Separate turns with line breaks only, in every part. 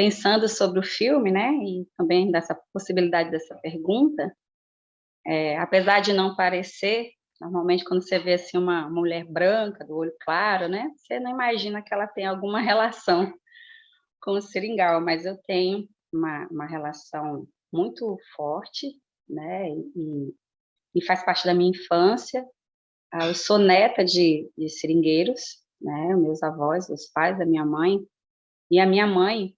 pensando sobre o filme, né, e também dessa possibilidade dessa pergunta, apesar de não parecer, normalmente quando você vê, assim, uma mulher branca, do olho claro, né, você não imagina que ela tem alguma relação com o seringal, mas eu tenho uma relação muito forte, né, e faz parte da minha infância. Eu sou neta de seringueiros, né, meus avós, os pais da minha mãe, e a minha mãe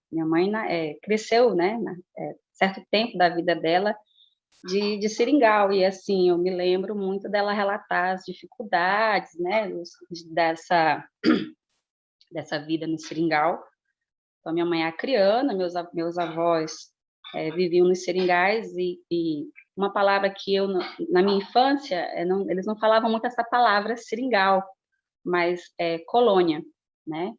cresceu, né, certo tempo da vida dela de seringal, e assim, eu me lembro muito dela relatar as dificuldades, né, dessa vida no seringal. Então, minha mãe é acriana, meus avós viviam nos seringais, e uma palavra que eu, na minha infância, eles não falavam muito essa palavra seringal, mas colônia, né?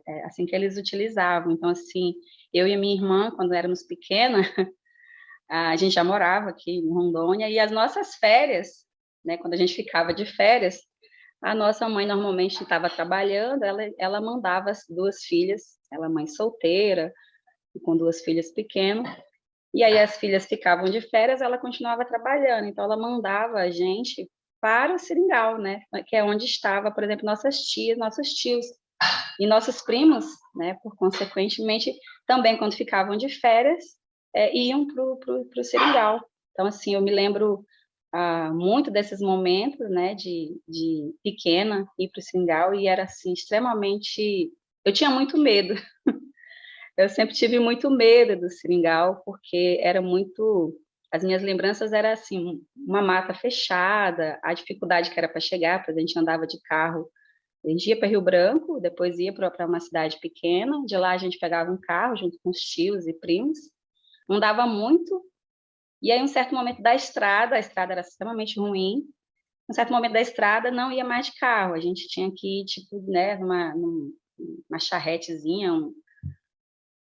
É assim que eles utilizavam. Então, assim, eu e a minha irmã, quando éramos pequenas, a gente já morava aqui em Rondônia, e as nossas férias, né, quando a gente ficava de férias, a nossa mãe normalmente estava trabalhando, ela mandava as duas filhas, ela é mãe solteira, e com duas filhas pequenas, e aí as filhas ficavam de férias, ela continuava trabalhando, então ela mandava a gente para o seringal, né, que é onde estava, por exemplo, nossas tias, nossos tios, e nossos primos, né, por consequentemente, também quando ficavam de férias, iam para o seringal. Então, assim, eu me lembro muito desses momentos, né, de pequena, ir para o seringal, e era, assim, extremamente... Eu tinha muito medo, eu sempre tive muito medo do seringal, porque era muito... As minhas lembranças eram, assim, uma mata fechada, a dificuldade que era para chegar, porque a gente andava de carro. A gente ia para Rio Branco, depois ia para uma cidade pequena, de lá a gente pegava um carro junto com os tios e primos, não dava muito, e aí um certo momento da estrada, a estrada era extremamente ruim, um certo momento da estrada não ia mais de carro, a gente tinha que ir, tipo, né, numa charretezinha,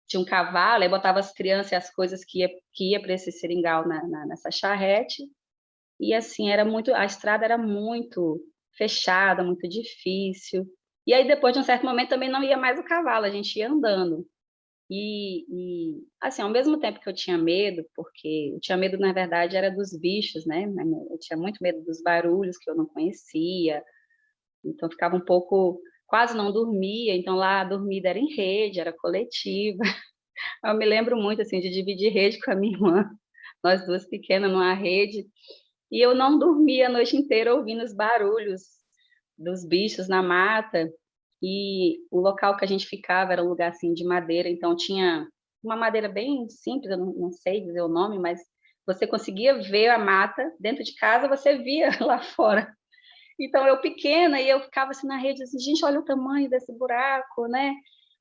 tinha um cavalo, aí botava as crianças e as coisas que ia para esse seringal nessa charrete, e assim, a estrada era muito fechada, muito difícil. E aí, depois de um certo momento, também não ia mais o cavalo, a gente ia andando. Assim, ao mesmo tempo que eu tinha medo, porque eu tinha medo, na verdade, era dos bichos, né? Eu tinha muito medo dos barulhos que eu não conhecia, então ficava um pouco, quase não dormia, então lá a dormida era em rede, era coletiva. Eu me lembro muito, assim, de dividir rede com a minha irmã, nós duas pequenas numa rede, e eu não dormia a noite inteira ouvindo os barulhos dos bichos na mata, e o local que a gente ficava era um lugar, assim, de madeira, então tinha uma madeira bem simples, eu não sei dizer o nome, mas você conseguia ver a mata, dentro de casa você via lá fora. Então eu pequena, e eu ficava assim na rede, assim, gente, olha o tamanho desse buraco, né?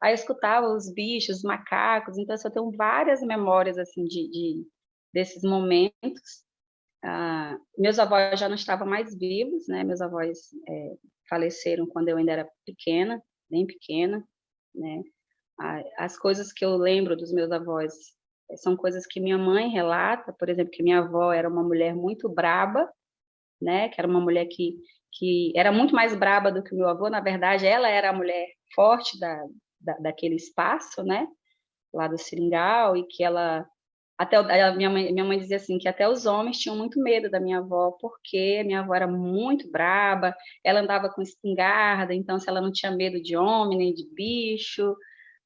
Aí eu escutava os bichos, os macacos, então assim, eu tenho várias memórias, assim, desses momentos. Meus avós já não estavam mais vivos, né? Meus avós faleceram quando eu ainda era pequena, bem pequena, né? As coisas que eu lembro dos meus avós são coisas que minha mãe relata, por exemplo, que minha avó era uma mulher muito braba, né? Que era uma mulher que era muito mais braba do que o meu avô. Na verdade, ela era a mulher forte daquele espaço, né? Lá do seringal, e que ela até a minha mãe dizia assim, que até os homens tinham muito medo da minha avó, porque a minha avó era muito braba, ela andava com espingarda, então se ela não tinha medo de homem, nem de bicho,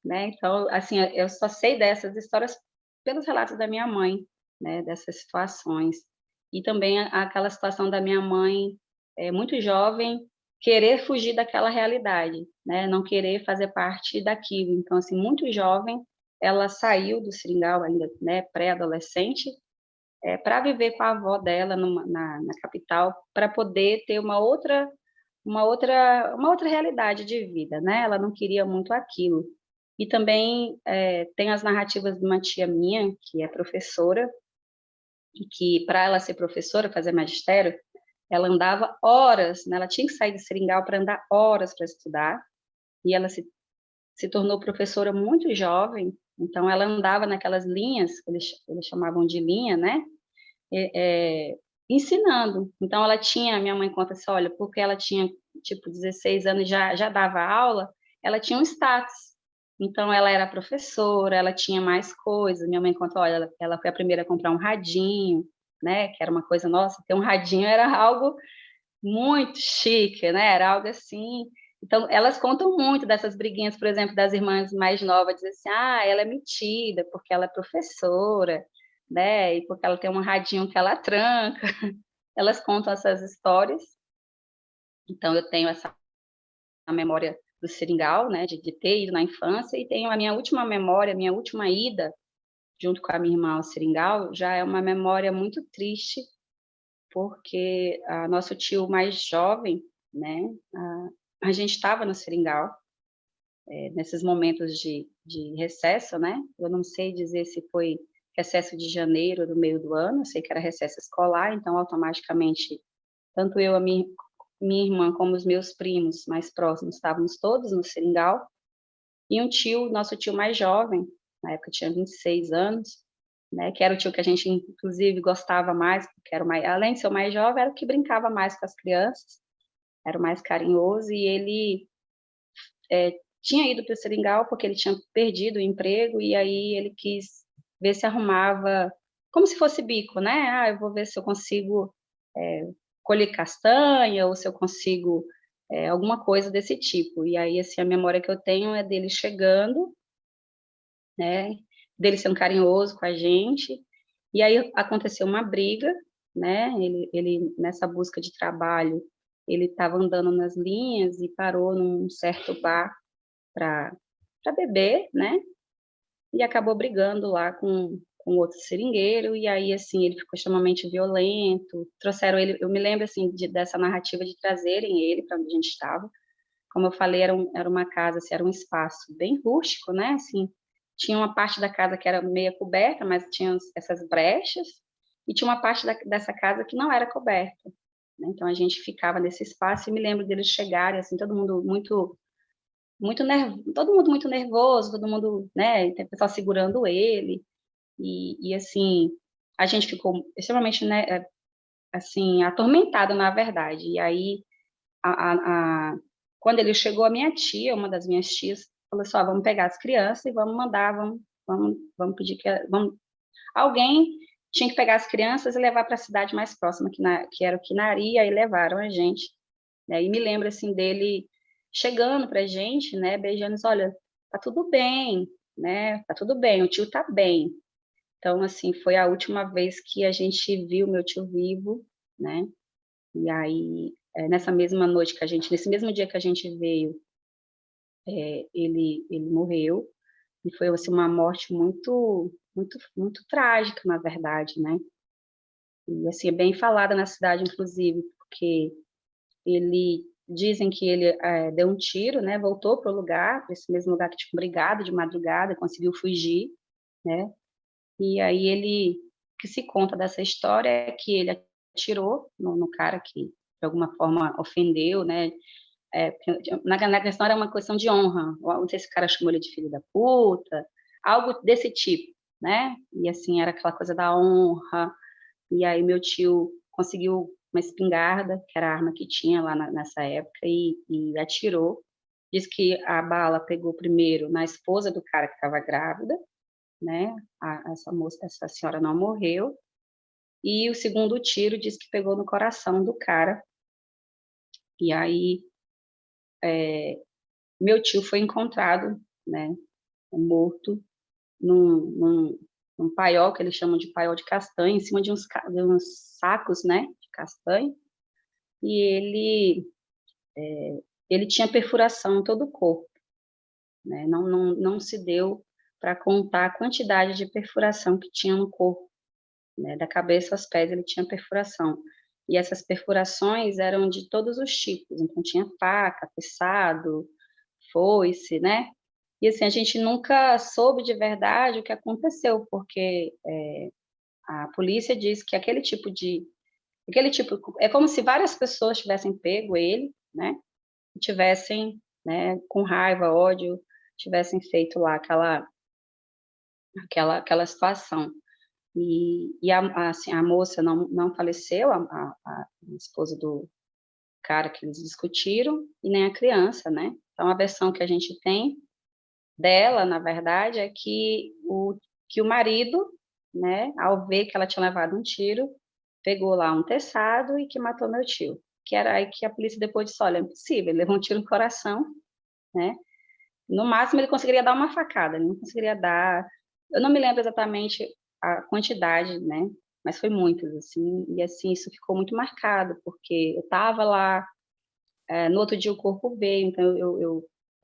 né? Então, assim, eu só sei dessas histórias pelos relatos da minha mãe, né, dessas situações. E também aquela situação da minha mãe, muito jovem, querer fugir daquela realidade, né? Não querer fazer parte daquilo. Então, assim, muito jovem, ela saiu do seringal ainda, né, pré-adolescente, para viver com a avó dela na capital, para poder ter uma outra realidade de vida, né? Ela não queria muito aquilo. E também tem as narrativas de uma tia minha, que é professora, e que, para ela ser professora, fazer magistério, ela andava horas, né? Ela tinha que sair de seringal para andar horas para estudar, e ela se tornou professora muito jovem, então ela andava naquelas linhas, eles chamavam de linha, né? Ensinando. Então ela tinha, minha mãe conta assim, olha, porque ela tinha tipo 16 anos, já dava aula, ela tinha um status, Então, ela era professora, ela tinha mais coisas. Minha mãe conta, olha, ela foi a primeira a comprar um radinho, né? Que era uma coisa, nossa, ter um radinho era algo muito chique, né? Era algo assim. Então, elas contam muito dessas briguinhas, por exemplo, das irmãs mais novas, dizem assim, ah, ela é metida porque ela é professora, né? E porque ela tem um radinho que ela tranca. Elas contam essas histórias. Então, eu tenho essa memória do seringal, né? De ter ido na infância, e tenho a minha última memória, minha última ida junto com a minha irmã ao seringal, já é uma memória muito triste, porque nosso tio mais jovem, né, a gente estava no seringal, nesses momentos de recesso, né, eu não sei dizer se foi recesso de janeiro, do meio do ano, eu sei que era recesso escolar, então automaticamente, tanto eu, a minha irmã, como os meus primos mais próximos, estávamos todos no seringal, e um tio, nosso tio mais jovem, na época tinha 26 anos, né, que era o tio que a gente, inclusive, gostava mais, porque era mais, além de ser o mais jovem, era o que brincava mais com as crianças, era o mais carinhoso, e ele tinha ido para o seringal porque ele tinha perdido o emprego, e aí ele quis ver se arrumava, como se fosse bico, né? Ah, eu vou ver se eu consigo colher castanha, ou se eu consigo alguma coisa desse tipo. E aí, assim, a memória que eu tenho é dele chegando, né? Dele sendo carinhoso com a gente. E aí aconteceu uma briga, né? Ele nessa busca de trabalho, ele estava andando nas linhas e parou num certo bar para beber, né? E acabou brigando lá com outro seringueiro, e aí, assim, ele ficou extremamente violento, trouxeram ele, eu me lembro, assim, dessa narrativa de trazerem ele para onde a gente estava, como eu falei, era uma casa, assim, era um espaço bem rústico, né, assim, tinha uma parte da casa que era meia coberta, mas tinha essas brechas, e tinha uma parte dessa casa que não era coberta, né, então a gente ficava nesse espaço, e me lembro deles chegarem, assim, todo mundo todo mundo muito nervoso, todo mundo, né, tem pessoal segurando ele, e assim, a gente ficou extremamente, né, assim, atormentada, na verdade. E aí, a a a quando ele chegou, a minha tia, uma das minhas tias, falou assim: "Ó, vamos pegar as crianças e vamos mandar, vamos pedir que vamos alguém tinha que pegar as crianças e levar para a cidade mais próxima, que era o Quinari", e aí levaram a gente, né. E me lembro, assim, dele chegando pra gente, né, beijando, disse: "Olha, tá tudo bem, né, tá tudo bem, o tio tá bem". Então, assim, foi a última vez que a gente viu meu tio vivo, né, e aí, nessa mesma noite que a gente nesse mesmo dia que a gente veio, ele morreu, e foi, assim, uma morte muito trágica, na verdade, né. E, assim, é bem falada na cidade, inclusive, porque ele dizem que ele, deu um tiro, né, voltou para o lugar, para esse mesmo lugar que tinham brigado de madrugada, conseguiu fugir, né. E aí ele o que se conta dessa história é que ele atirou no cara que, de alguma forma, ofendeu, né, na questão era uma questão de honra, não sei se o cara chamou ele de filho da puta, algo desse tipo, né, e assim, era aquela coisa da honra, e aí meu tio conseguiu uma espingarda, que era a arma que tinha lá nessa época, e atirou. Diz que a bala pegou primeiro na esposa do cara que estava grávida, né, essa senhora não morreu, e o segundo tiro diz que pegou no coração do cara, e aí, meu tio foi encontrado, né, morto num paiol, que eles chamam de paiol de castanha, em cima de uns sacos, né, de castanha, e ele tinha perfuração em todo o corpo, né, não se deu para contar a quantidade de perfuração que tinha no corpo, né, da cabeça aos pés ele tinha perfuração. E essas perfurações eram de todos os tipos, então tinha faca, teçado, foice, né. E assim, a gente nunca soube de verdade o que aconteceu, porque, a polícia diz que aquele tipo é como se várias pessoas tivessem pego ele, né, e tivessem, né, com raiva, ódio, tivessem feito lá aquela situação. E assim, a moça não faleceu, a esposa do cara que eles discutiram, e nem a criança, né. Então a versão que a gente tem dela, na verdade, é que o marido, né, ao ver que ela tinha levado um tiro, pegou lá um teçado e que matou meu tio. Que era aí que a polícia depois disse: olha, é impossível, ele levou um tiro no coração, né? No máximo ele conseguiria dar uma facada, ele não conseguiria dar. Eu não me lembro exatamente a quantidade, né? Mas foi muitas, assim, e assim, isso ficou muito marcado, porque eu estava lá, no outro dia o corpo veio, então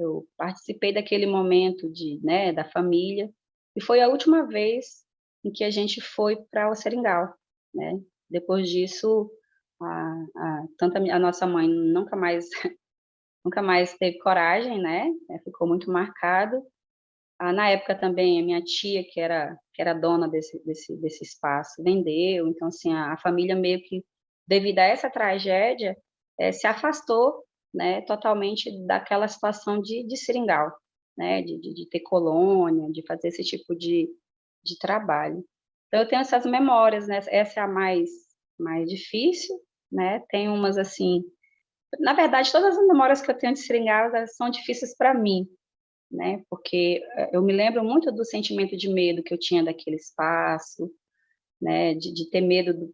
eu participei daquele momento de, né, da família, e foi a última vez em que a gente foi para o Seringal, né? Depois disso, tanto a nossa mãe nunca mais, nunca mais teve coragem, né? Ficou muito marcado. Na época também a minha tia, que era dona desse espaço, vendeu, então assim, a família meio que, devido a essa tragédia, se afastou, né, totalmente daquela situação de seringal, né, de ter colônia, de fazer esse tipo de trabalho. Então eu tenho essas memórias, né, essa é a mais difícil, né, tem umas assim, na verdade todas as memórias que eu tenho de seringal, elas são difíceis para mim, né? Porque eu me lembro muito do sentimento de medo que eu tinha daquele espaço, né? De ter medo,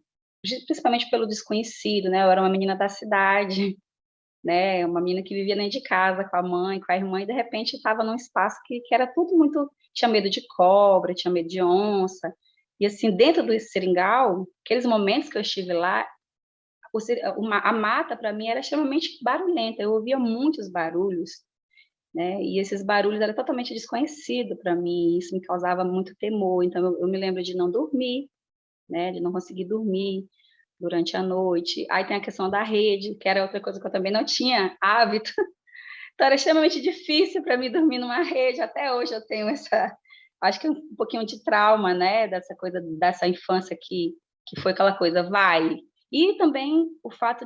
principalmente pelo desconhecido, né? Eu era uma menina da cidade, né? Uma menina que vivia dentro de casa com a mãe, com a irmã, e de repente estava num espaço que era tudo muito. Tinha medo de cobra, tinha medo de onça. E assim, dentro do seringal, aqueles momentos que eu estive lá, a mata para mim era extremamente barulhenta, eu ouvia muitos barulhos, né? E esses barulhos eram totalmente desconhecido para mim, isso me causava muito temor. Então eu me lembro de não dormir, né? De não conseguir dormir durante a noite. Aí tem a questão da rede, que era outra coisa que eu também não tinha hábito. Então era extremamente difícil para mim dormir numa rede. Até hoje eu tenho essa, acho que um pouquinho de trauma, né? Dessa coisa dessa infância que foi aquela coisa, vai. E também o fato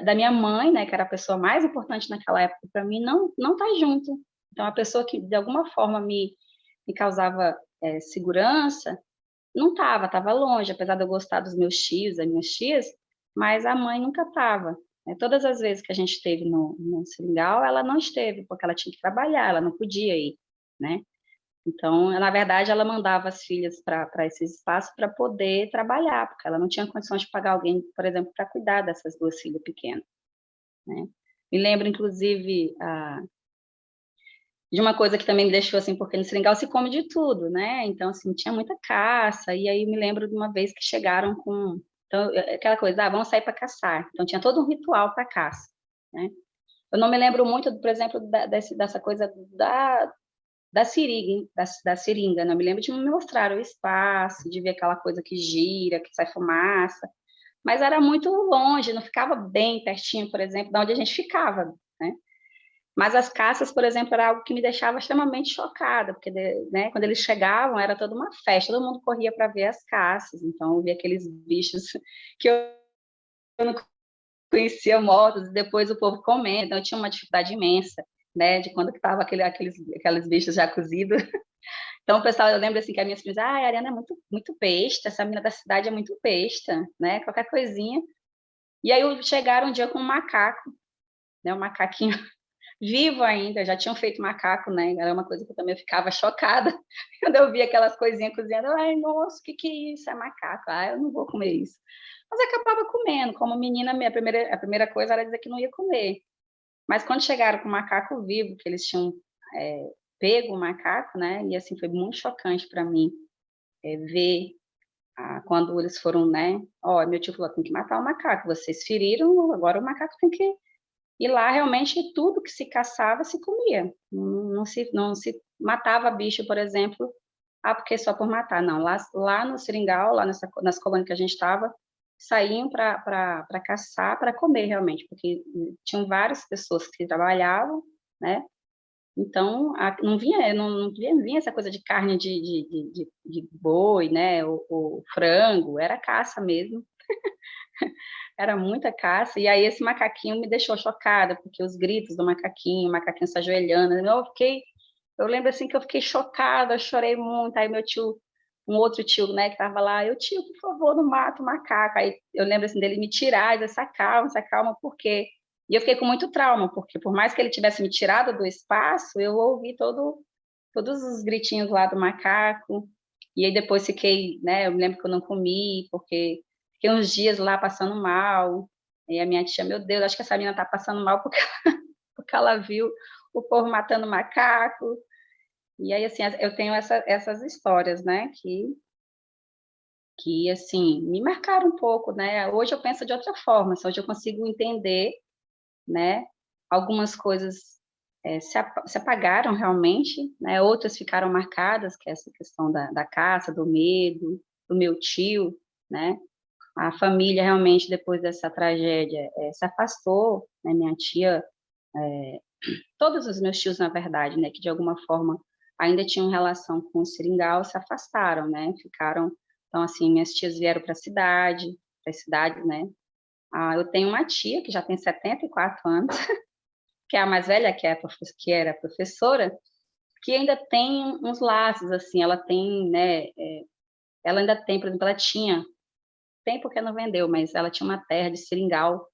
da minha mãe, né, que era a pessoa mais importante naquela época para mim, não tá junto. Então a pessoa que de alguma forma me causava segurança não estava longe, apesar de eu gostar dos meus tios, das minhas tias, mas a mãe nunca estava, né. Todas as vezes que a gente esteve no seringal, ela não esteve, porque ela tinha que trabalhar, ela não podia ir, né. Então, na verdade, ela mandava as filhas para esses espaços para poder trabalhar, porque ela não tinha condições de pagar alguém, por exemplo, para cuidar dessas 2 filhas pequenas, né. Me lembro inclusive, de uma coisa que também me deixou assim, porque no seringal se come de tudo, né, então, assim, tinha muita caça, e aí me lembro de uma vez que chegaram com, então, aquela coisa: "Ah, vamos sair para caçar", então tinha todo um ritual para caça, né. Eu não me lembro muito, por exemplo, dessa coisa da seringa, né, eu me lembro de me mostrar o espaço, de ver aquela coisa que gira, que sai fumaça, mas era muito longe, não ficava bem pertinho, por exemplo, da onde a gente ficava, né. Mas as caças, por exemplo, era algo que me deixava extremamente chocada, porque, né, quando eles chegavam era toda uma festa, todo mundo corria para ver as caças, então eu via aqueles bichos que eu conhecia mortos, e depois o povo comendo, então eu tinha uma dificuldade imensa, né, de quando que estava aqueles bichos já cozidos. Então o pessoal, eu lembro assim que as minhas filhas: "Ai, a Ariana é muito besta, essa menina da cidade é muito besta", né, qualquer coisinha. E aí chegaram um dia com um macaco, né, um macaquinho vivo ainda, já tinham feito macaco, né, era uma coisa que eu também ficava chocada, quando eu via aquelas coisinhas cozinhando, "Ai, nossa, o que que é isso? É macaco. Ah, eu não vou comer isso". Mas acabava comendo, como menina, a primeira coisa era dizer que não ia comer. Mas quando chegaram com o macaco vivo, que eles tinham, pego o macaco, né, e assim, foi muito chocante para mim, ver, quando eles foram, né, "Ó, meu tio falou: 'Tem que matar o macaco, vocês feriram, agora o macaco tem que'". E lá realmente tudo que se caçava se comia, não se matava bicho, por exemplo, porque só por matar, não, lá no seringal, lá nas colônias que a gente estava, saíam para caçar, para comer realmente, porque tinham várias pessoas que trabalhavam, né, então não vinha essa coisa de carne de boi, né, ou frango, era caça mesmo. Era muita caça, e aí esse macaquinho me deixou chocada, porque os gritos do macaquinho, o macaquinho se ajoelhando, eu lembro, assim, que eu fiquei chocada, eu chorei muito, aí meu tio, um outro tio, né, que estava lá, eu: "Tio, por favor, não mata o macaco", aí eu lembro, assim, dele me tirar e dizer: se acalma, por quê?". E eu fiquei com muito trauma, porque por mais que ele tivesse me tirado do espaço, eu ouvi todos os gritinhos lá do macaco, e aí depois fiquei, né, eu me lembro que eu não comi, porque fiquei uns dias lá passando mal, e a minha tia, meu Deus, acho que essa menina tá passando mal porque, porque ela viu o povo matando macaco, e aí, assim, eu tenho essas histórias, né, que, assim, me marcaram um pouco, né, hoje eu penso de outra forma, assim, hoje eu consigo entender, né, algumas coisas se apagaram realmente, né, outras ficaram marcadas, que é essa questão da caça, do medo, do meu tio, né, a família realmente depois dessa tragédia se afastou, né, minha tia, todos os meus tios na verdade, né, que de alguma forma ainda tinham relação com o seringal, se afastaram, né, ficaram, então assim, minhas tias vieram para as cidades, né, eu tenho uma tia que já tem 74 anos, que é a mais velha, que era professora, que ainda tem uns laços, assim, ela tem, né, ela ainda tem, por exemplo, ela tinha, tem porque não vendeu, mas ela tinha uma terra de seringal,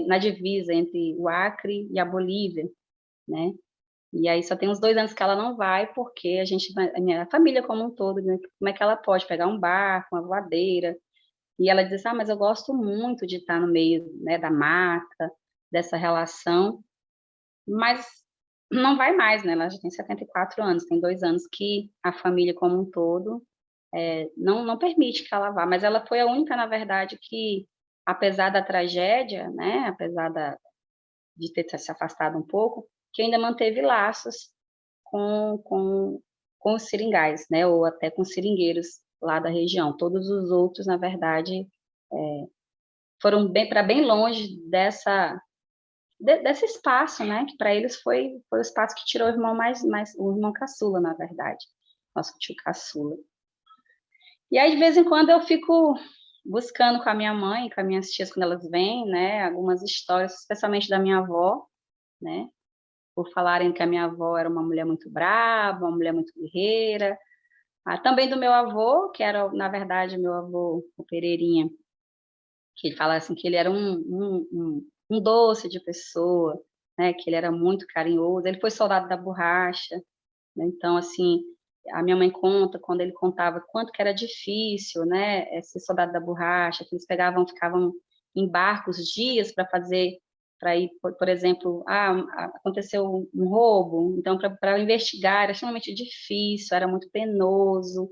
na divisa entre o Acre e a Bolívia, né, e aí só tem uns 2 anos que ela não vai, porque a minha família como um todo, né, como é que ela pode pegar um barco, uma voadeira, e ela diz: "Ah, mas eu gosto muito de estar no meio, né, da mata, dessa relação", mas não vai mais, né, ela já tem 74 anos, tem 2 anos que a família como um todo, não permite que ela vá, mas ela foi a única, na verdade, que, apesar da tragédia, né, apesar de ter se afastado um pouco, que ainda manteve laços com com com os seringais, né, ou até com os seringueiros lá da região. Todos os outros, na verdade, foram bem longe desse espaço, né, que para eles foi o espaço que tirou o irmão mais o irmão caçula, na verdade, nosso tio caçula. E aí, de vez em quando, eu fico buscando com a minha mãe, com as minhas tias, quando elas vêm, né, algumas histórias, especialmente da minha avó, né, por falarem que a minha avó era uma mulher muito brava, uma mulher muito guerreira. Também do meu avô, que era, na verdade, meu avô, o Pereirinha, que ele fala assim que ele era um doce de pessoa, né, que ele era muito carinhoso, ele foi soldado da borracha, né, então, assim, a minha mãe conta, quando ele contava quanto que era difícil, né, ser soldado da borracha, que eles ficavam em barcos dias para ir, por exemplo, aconteceu um roubo, então para investigar era extremamente difícil, era muito penoso.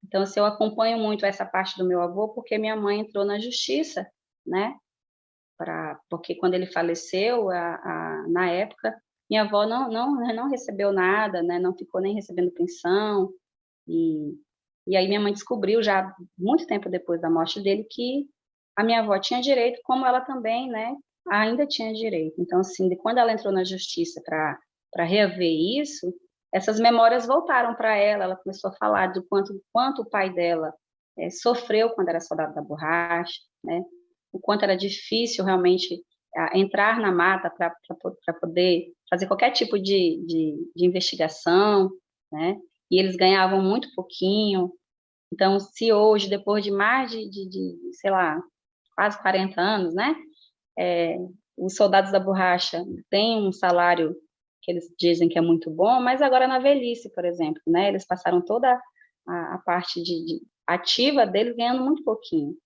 Então, assim, eu acompanho muito essa parte do meu avô, porque minha mãe entrou na justiça, né, porque quando ele faleceu, na época, minha avó não recebeu nada, né, não ficou nem recebendo pensão, e e aí minha mãe descobriu já muito tempo depois da morte dele que a minha avó tinha direito, como ela também, né, ainda tinha direito. Então, assim, de quando ela entrou na justiça para reaver isso, essas memórias voltaram para ela, ela começou a falar do quanto o pai dela, sofreu quando era soldado da borracha, né, o quanto era difícil realmente, entrar na mata para poder fazer qualquer tipo de investigação, né, e eles ganhavam muito pouquinho. Então, se hoje, depois de mais sei lá, quase 40 anos, né, os soldados da borracha têm um salário que eles dizem que é muito bom, mas agora na velhice, por exemplo, né, eles passaram toda a parte de ativa deles ganhando muito pouquinho.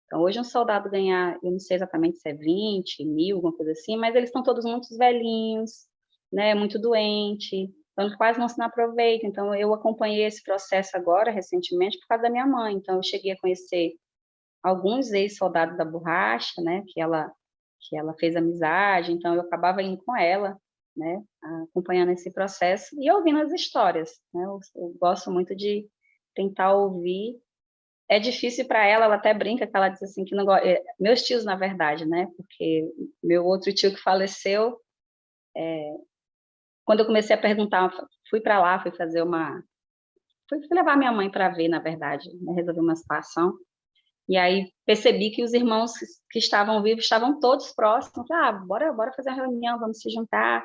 Então, hoje um soldado ganhar, eu não sei exatamente se é 20.000, alguma coisa assim, mas eles estão todos muito velhinhos, né, muito doente, então quase não se aproveita. Então, eu acompanhei esse processo agora, recentemente, por causa da minha mãe. Então, eu cheguei a conhecer alguns ex-soldados da borracha, né, que ela fez amizade, então eu acabava indo com ela, né, acompanhando esse processo e ouvindo as histórias, né, eu gosto muito de tentar ouvir. É difícil para ela até brinca que ela diz assim que não gosta, meus tios na verdade, né, porque meu outro tio que faleceu, quando eu comecei a perguntar, fui para lá, fui levar minha mãe para ver, na verdade, né, resolver uma situação, e aí percebi que os irmãos que estavam vivos estavam todos próximos, bora fazer uma reunião, vamos se juntar,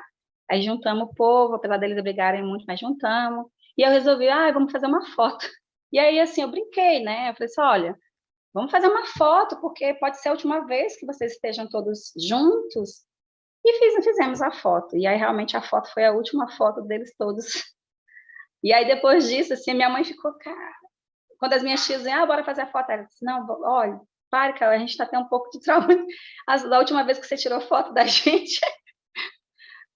aí juntamos o povo, apesar deles brigarem muito, mas juntamos, e eu resolvi, vamos fazer uma foto. E aí, assim, eu brinquei, né, eu falei assim: "Olha, vamos fazer uma foto, porque pode ser a última vez que vocês estejam todos juntos, E fizemos a foto. E aí, realmente, a foto foi a última foto deles todos. E aí, depois disso, assim, minha mãe ficou, cara... Quando as minhas tias diziam, bora fazer a foto, ela disse, não, olha, pare, cara, a gente está tendo um pouco de trauma. Da última vez que você tirou foto da gente,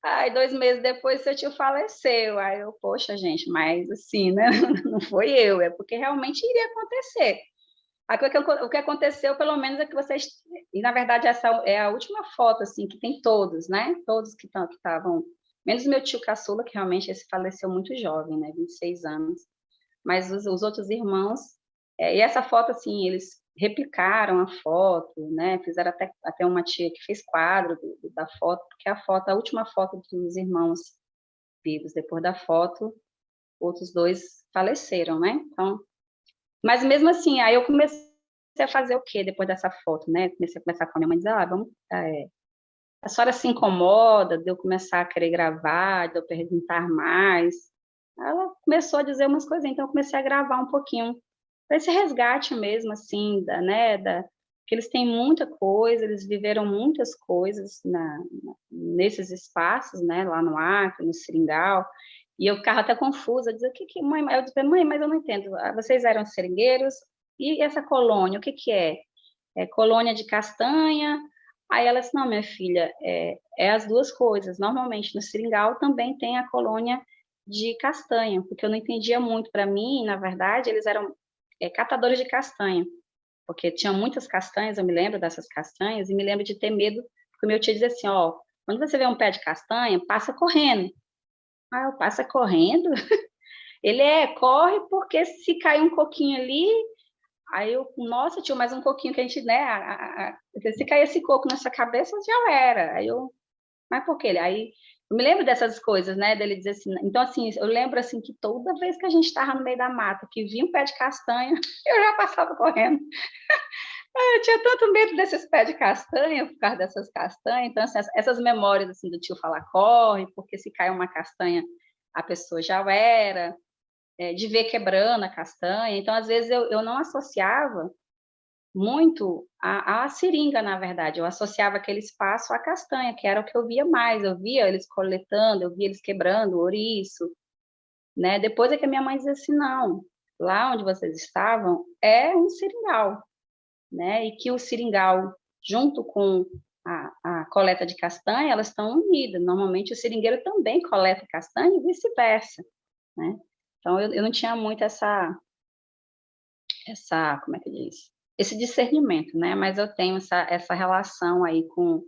aí 2 meses depois seu tio faleceu. Aí eu, poxa, gente, mas assim, né? Não foi eu, é porque realmente iria acontecer. Aí, o que aconteceu, pelo menos, é que vocês... E, na verdade, essa é a última foto, assim, que tem todos, né? Todos que estavam... Menos meu tio caçula, que realmente esse faleceu muito jovem, né? 26 anos. Mas os outros irmãos... e essa foto, assim, eles replicaram a foto, né? Fizeram até uma tia que fez quadro da foto, porque a última foto dos irmãos vivos, depois da foto, outros 2 faleceram, né? Então... Mas mesmo assim, aí eu comecei a fazer o quê depois dessa foto, né? Comecei a conversar com a minha mãe, dizer, vamos, a senhora se incomoda de eu começar a querer gravar, de eu perguntar mais? Ela começou a dizer umas coisas, então eu comecei a gravar um pouquinho, para esse resgate mesmo, assim, que eles têm muita coisa, eles viveram muitas coisas nesses espaços, né? Lá no Acre, no Seringal, e eu ficava até confusa, dizia, mãe? Eu dizia, mãe, mas eu não entendo, vocês eram seringueiros, e essa colônia, o que é? É colônia de castanha? Aí ela disse, não, minha filha, é as duas coisas. Normalmente no Seringal também tem a colônia de castanha, porque eu não entendia muito. Para mim, na verdade, eles eram catadores de castanha, porque tinha muitas castanhas, eu me lembro dessas castanhas, e me lembro de ter medo, porque o meu tio dizia assim, quando você vê um pé de castanha, passa correndo. Ah, eu passa correndo? Ele corre porque se cair um coquinho ali, aí eu, nossa, tio, mais um coquinho que a gente, né, se cair esse coco nessa cabeça, já era. Aí eu, mas por quê? Aí eu me lembro dessas coisas, né, dele dizer assim, então assim, eu lembro assim que toda vez que a gente estava no meio da mata, que vinha um pé de castanha, eu já passava correndo. Eu tinha tanto medo desses pés de castanha, por causa dessas castanhas, então assim, essas memórias assim do tio falar corre, porque se cai uma castanha, a pessoa já era, de ver quebrando a castanha, então às vezes eu não associava muito a seringa, na verdade, eu associava aquele espaço à castanha, que era o que eu via mais, eu via eles coletando, eu via eles quebrando o ouriço, né, depois é que a minha mãe dizia assim, não, lá onde vocês estavam é um seringal, né, e que o seringal, junto com a coleta de castanha, elas estão unidas, normalmente o seringueiro também coleta castanha e vice-versa, né, então eu não tinha muito como é que diz? Esse discernimento, né, mas eu tenho essa relação aí com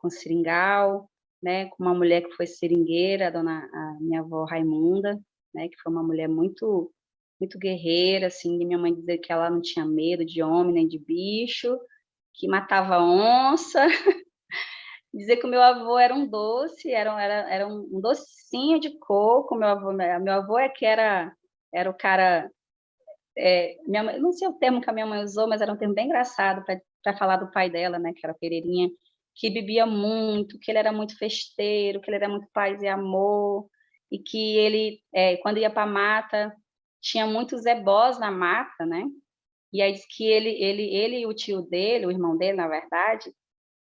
o seringal, né, com uma mulher que foi seringueira, a minha avó Raimunda, né, que foi uma mulher muito muito guerreira, assim, e minha mãe dizia que ela não tinha medo de homem nem de bicho, que matava onça, dizer que o meu avô era um doce, era um docinho de coco, meu avô é que era o cara minha mãe, não sei o termo que a minha mãe usou, mas era um termo bem engraçado para falar do pai dela, né, que era Pereirinha, que bebia muito, que ele era muito festeiro, que ele era muito paz e amor, e que ele, quando ia para a mata, tinha muitos ebós na mata, né? E aí diz que ele e o tio dele, o irmão dele, na verdade,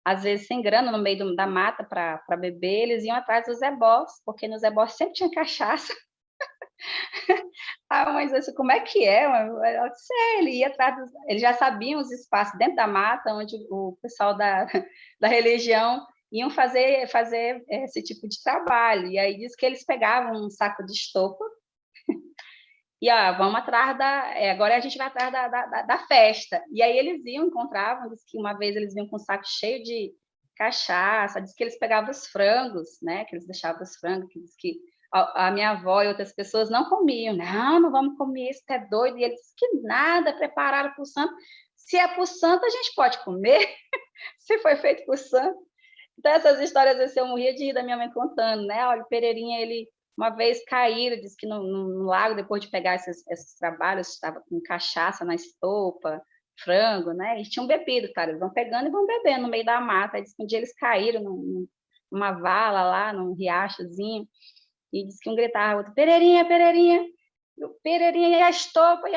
às vezes sem grana no meio da mata para beber, eles iam atrás dos ebós, porque nos ebós sempre tinha cachaça. Ah, mas assim, como é que é? Eu disse, ele ia atrás, eles já sabiam os espaços dentro da mata onde o pessoal da religião iam fazer esse tipo de trabalho. E aí diz que eles pegavam um saco de estopa e, vamos atrás agora a gente vai atrás da festa. E aí eles iam, encontravam, diz que uma vez eles vinham com um saco cheio de cachaça, diz que eles pegavam os frangos, né, que eles deixavam os frangos, que diz que a minha avó e outras pessoas não comiam, não vamos comer isso, é doido, e eles que nada, prepararam para o santo, se é para o santo a gente pode comer, se foi feito para o santo. Então essas histórias assim, eu morria de rir da minha mãe contando, né, olha, o Pereirinha, ele uma vez caíram, disse que no lago, depois de pegar esses trabalhos, estava com cachaça na estopa, frango, né, e tinham bebido, cara, eles vão pegando e vão bebendo no meio da mata, aí disse que um dia eles caíram numa vala lá, num riachozinho, e disse que um gritava, outro, Pereirinha, Pereirinha, o Pereirinha, e a estopa,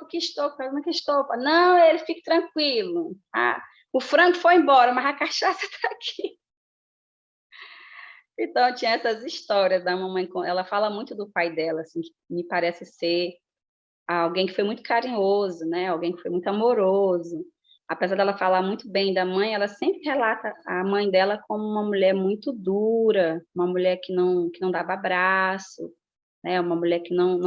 que estopa? Não, que estopa? Não, ele fique tranquilo, o frango foi embora, mas a cachaça está aqui. Então tinha essas histórias da mamãe, ela fala muito do pai dela, assim, que me parece ser alguém que foi muito carinhoso, né, alguém que foi muito amoroso. Apesar dela falar muito bem da mãe, ela sempre relata a mãe dela como uma mulher muito dura, uma mulher que não dava abraço, né, uma mulher que não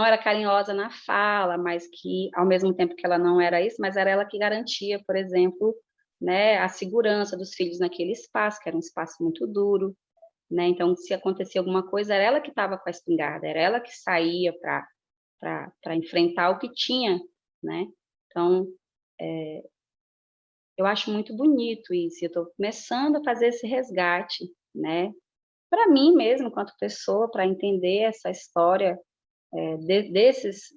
era carinhosa na fala, mas que, ao mesmo tempo que ela não era isso, mas era ela que garantia, por exemplo, né, a segurança dos filhos naquele espaço, que era um espaço muito duro, né, então se acontecia alguma coisa, era ela que estava com a espingarda, era ela que saía para enfrentar o que tinha, né. Então, eu acho muito bonito isso, eu estou começando a fazer esse resgate, né, para mim mesmo, enquanto pessoa, para entender essa história, desses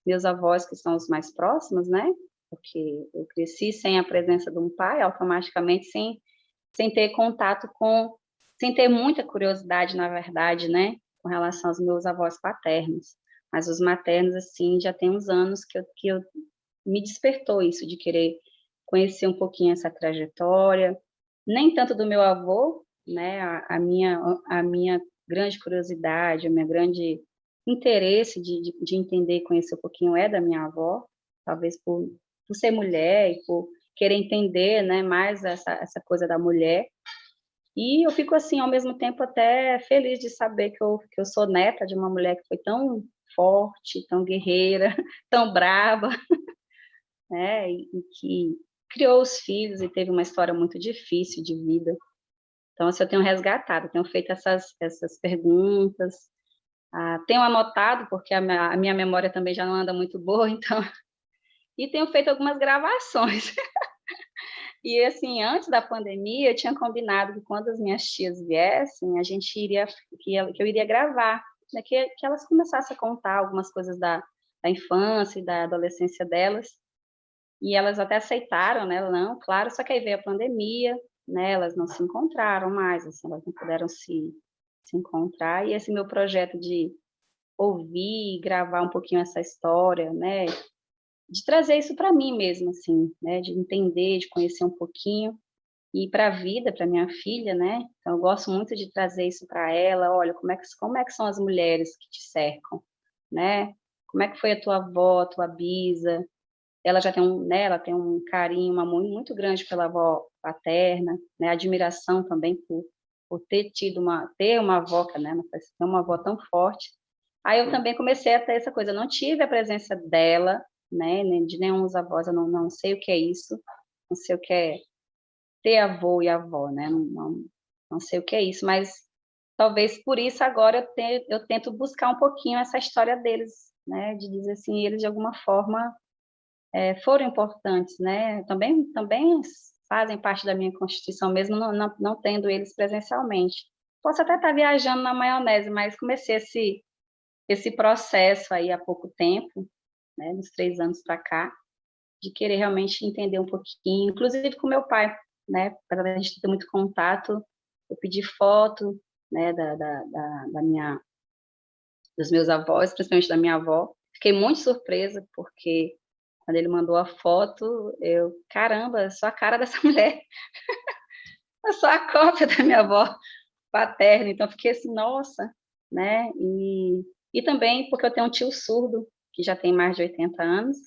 meus avós que são os mais próximos, né, porque eu cresci sem a presença de um pai, automaticamente sem ter contato com, sem ter muita curiosidade, na verdade, né, com relação aos meus avós paternos. Mas os maternos, assim, já tem uns anos que eu me despertou isso de querer conhecer um pouquinho essa trajetória, nem tanto do meu avô, né, a minha grande curiosidade, o meu grande interesse de entender e conhecer um pouquinho é da minha avó, talvez por ser mulher e por querer entender, né, mais essa coisa da mulher. E eu fico, assim, ao mesmo tempo até feliz de saber que eu sou neta de uma mulher que foi tão forte, tão guerreira, tão brava, né, e que criou os filhos e teve uma história muito difícil de vida. Então, assim, eu tenho resgatado, tenho feito essas perguntas, tenho anotado, porque a minha memória também já não anda muito boa, então e tenho feito algumas gravações. E, assim, antes da pandemia, eu tinha combinado que quando as minhas tias viessem, a gente iria que eu iria gravar, né, que elas começassem a contar algumas coisas da infância e da adolescência delas. E elas até aceitaram, né, não, claro, só que aí veio a pandemia, né, elas não se encontraram mais, assim, elas não puderam se encontrar, e esse meu projeto de ouvir e gravar um pouquinho essa história, né, de trazer isso para mim mesmo, assim, né, de entender, de conhecer um pouquinho, e para a vida, para minha filha, né, então eu gosto muito de trazer isso para ela, olha, como é que são as mulheres que te cercam, né, como é que foi a tua avó, a tua bisa, ela já tem né, ela tem um carinho, um amor muito grande pela avó paterna, né, admiração também por ter uma avó, né, ter uma avó tão forte. Aí eu também comecei a ter essa coisa, eu não tive a presença dela, né, nem de nenhum dos avós, eu não sei o que é isso, não sei o que é ter avô e avó, né, não sei o que é isso, mas talvez por isso agora eu tento buscar um pouquinho essa história deles, né, de dizer assim, eles de alguma forma foram importantes, né, também fazem parte da minha constituição, mesmo não tendo eles presencialmente. Posso até estar viajando na maionese, mas comecei esse processo aí há pouco tempo, né, nos 3 anos para cá, de querer realmente entender um pouquinho, inclusive com meu pai, né, apesar da gente ter muito contato, eu pedi foto, né, da minha dos meus avós, principalmente da minha avó. Fiquei muito surpresa, porque quando ele mandou a foto, eu: "Caramba, eu sou a cara dessa mulher, eu sou a cópia da minha avó paterna", então fiquei assim: "Nossa", né, e também porque eu tenho um tio surdo, que já tem mais de 80 anos,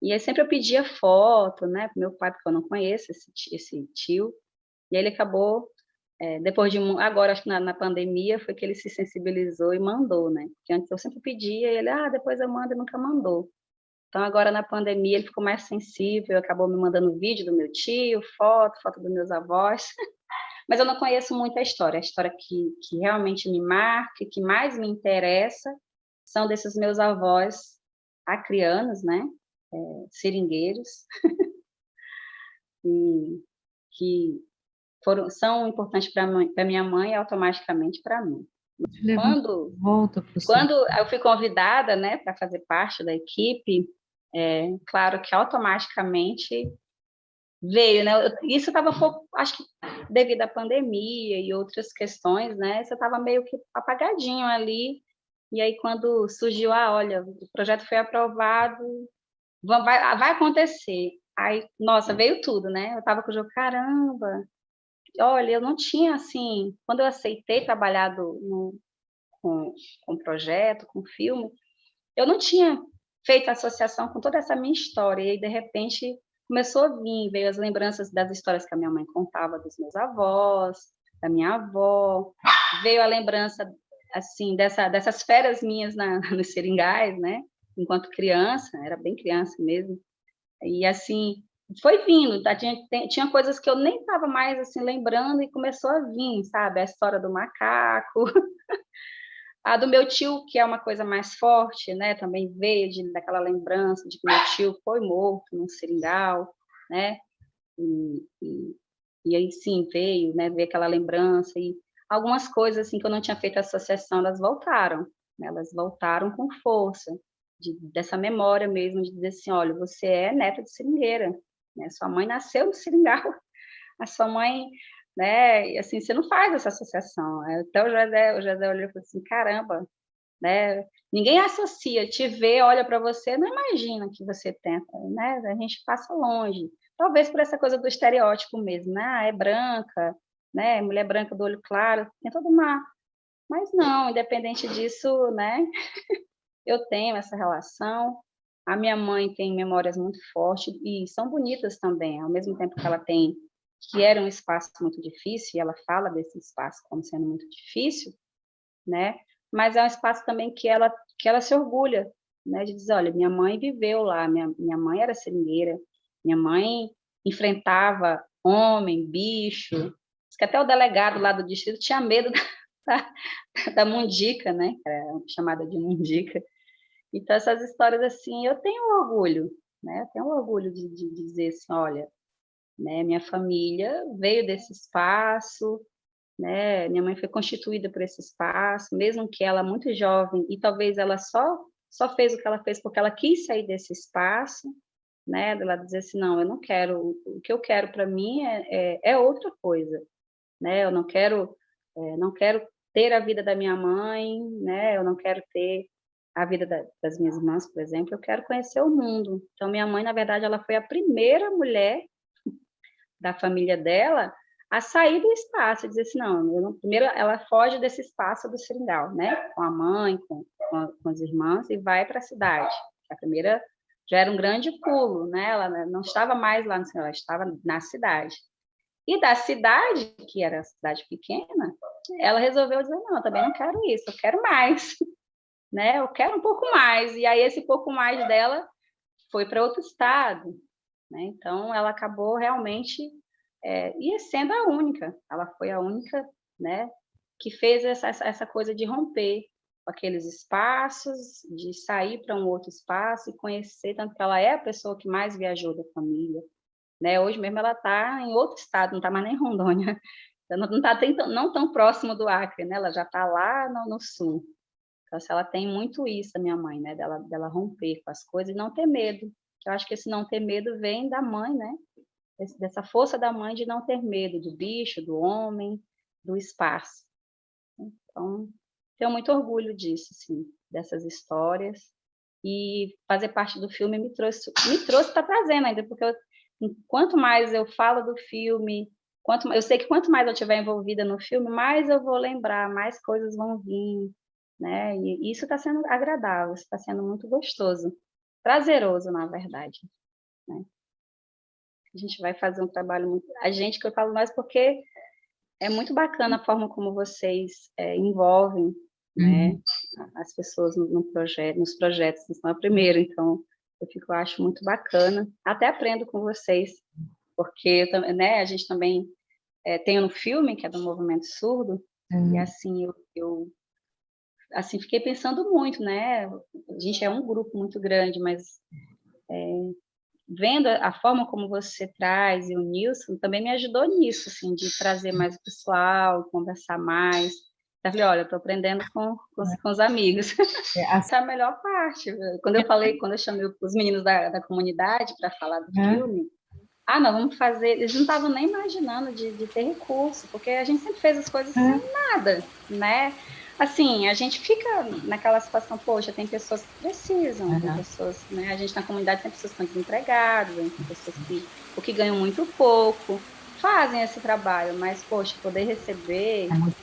e aí sempre eu pedia foto, né, para meu pai, porque eu não conheço esse tio, e aí ele acabou, depois de agora acho que na pandemia foi que ele se sensibilizou e mandou, né, porque antes eu sempre pedia e ele: "Ah, depois eu mando", e nunca mandou. Então agora na pandemia ele ficou mais sensível, acabou me mandando vídeo do meu tio, foto dos meus avós, mas eu não conheço muito a história que realmente me marca e que mais me interessa são desses meus avós acrianos, né, seringueiros, e que são importantes para minha mãe e automaticamente para mim.
Te levando
Quando
de volta para o seu
quando eu fui convidada, né, para fazer parte da equipe, claro que automaticamente veio, né, isso estava um pouco, acho que devido à pandemia e outras questões, né, isso estava meio que apagadinho ali, e aí quando surgiu: "Ah, olha, o projeto foi aprovado, vai acontecer". Aí, nossa, veio tudo, né, eu estava com o jogo: "Caramba, olha, eu não tinha, assim, quando eu aceitei trabalhar com com projeto, com filme, eu não tinha feito associação com toda essa minha história, e aí, de repente, começou a vir, veio as lembranças das histórias que a minha mãe contava dos meus avós, da minha avó, veio a lembrança, assim, dessas férias minhas nos seringais, né, enquanto criança, era bem criança mesmo, e assim, foi vindo, tá, tinha coisas que eu nem estava mais, assim, lembrando e começou a vir, sabe, a história do macaco, a do meu tio, que é uma coisa mais forte, né, também veio daquela lembrança de que meu tio foi morto num seringal, né, e e aí sim, veio aquela lembrança e algumas coisas, assim, que eu não tinha feito associação, elas voltaram, né, elas voltaram com força, dessa memória mesmo, de dizer assim: "Olha, você é neta de seringueira, né, sua mãe nasceu no seringal". A sua mãe, né, e assim, você não faz essa associação. Até o José olhou e falou assim: "Caramba", né, ninguém associa, te vê, olha para você, não imagina que você tem, né, a gente passa longe. Talvez por essa coisa do estereótipo mesmo, né, é branca, né, mulher branca do olho claro, tem toda uma, mas não, independente disso, né, eu tenho essa relação. A minha mãe tem memórias muito fortes e são bonitas também, ao mesmo tempo que ela tem, que era um espaço muito difícil, e ela fala desse espaço como sendo muito difícil, né, mas é um espaço também que ela se orgulha, né, de dizer: "Olha, minha mãe viveu lá, minha mãe era seringueira, minha mãe enfrentava homem, bicho", diz que até o delegado lá do distrito tinha medo da da mundica, né, que era chamada de mundica. Então essas histórias, assim, eu tenho orgulho, né, eu tenho orgulho de dizer assim: "Olha, né, minha família veio desse espaço, né, minha mãe foi constituída por esse espaço, mesmo que ela muito jovem, e talvez ela só fez o que ela fez porque ela quis sair desse espaço, né, dela dizer assim: "Não, eu não quero, o que eu quero para mim é outra coisa, né, eu não quero ter a vida da minha mãe, né, eu não quero ter a vida das minhas irmãs, por exemplo, eu quero conhecer o mundo". Então minha mãe, na verdade, ela foi a primeira mulher da família dela a sair do espaço, dizer assim: "Não, eu não", primeiro ela foge desse espaço do seringal, né, com a mãe, com as irmãs, e vai para a cidade. A primeira já era um grande pulo, né, ela não estava mais lá no seringal, ela estava na cidade. E da cidade, que era cidade pequena, ela resolveu dizer: "Não, eu também não quero isso, eu quero mais", né, "eu quero um pouco mais", e aí esse pouco mais dela foi para outro estado, né, então ela acabou realmente, e sendo a única, ela foi a única, né, que fez essa coisa de romper com aqueles espaços, de sair para um outro espaço e conhecer, tanto que ela é a pessoa que mais viajou da família, né, hoje mesmo ela está em outro estado, não está mais nem em Rondônia, ela não está não tão próximo do Acre, né, ela já está lá no sul. Então, assim, ela tem muito isso, a minha mãe, né, dela romper com as coisas e não ter medo. Eu acho que esse não ter medo vem da mãe, né, dessa força da mãe de não ter medo do bicho, do homem, do espaço. Então, tenho muito orgulho disso, assim, dessas histórias, e fazer parte do filme me trouxe, tá trazendo ainda, porque quanto mais eu falo do filme, eu sei que quanto mais eu estiver envolvida no filme, mais eu vou lembrar, mais coisas vão vir, né, e isso está sendo agradável, está sendo muito gostoso, prazeroso, na verdade, né. A gente vai fazer um trabalho muito, a gente, que eu falo nós, porque é muito bacana a forma como vocês, envolvem, né,
Uhum.
as pessoas no projeto, nos projetos, vocês são a primeira, então eu acho muito bacana, até aprendo com vocês, porque né, a gente também, tem um filme que é do Movimento Surdo, e
Uhum.
assim, eu assim, fiquei pensando muito, né, a gente é um grupo muito grande, mas vendo a forma como você traz, e o Nilson também me ajudou nisso, assim, de trazer mais o pessoal, conversar mais. Eu falei: "Olha, eu estou aprendendo com os amigos".
É, assim,
Essa é a melhor parte. Quando eu chamei os meninos da comunidade para falar do
né?
filme, "Ah, nós vamos fazer", eles não estavam nem imaginando de ter recurso, porque a gente sempre fez as coisas sem
É,
nada, né. Assim, a gente fica naquela situação, poxa, tem pessoas que precisam, tem
aham.
pessoas, né, a gente na comunidade tem pessoas que estão desempregadas, tem pessoas que ganham muito pouco, fazem esse trabalho, mas, poxa, poder receber
É muito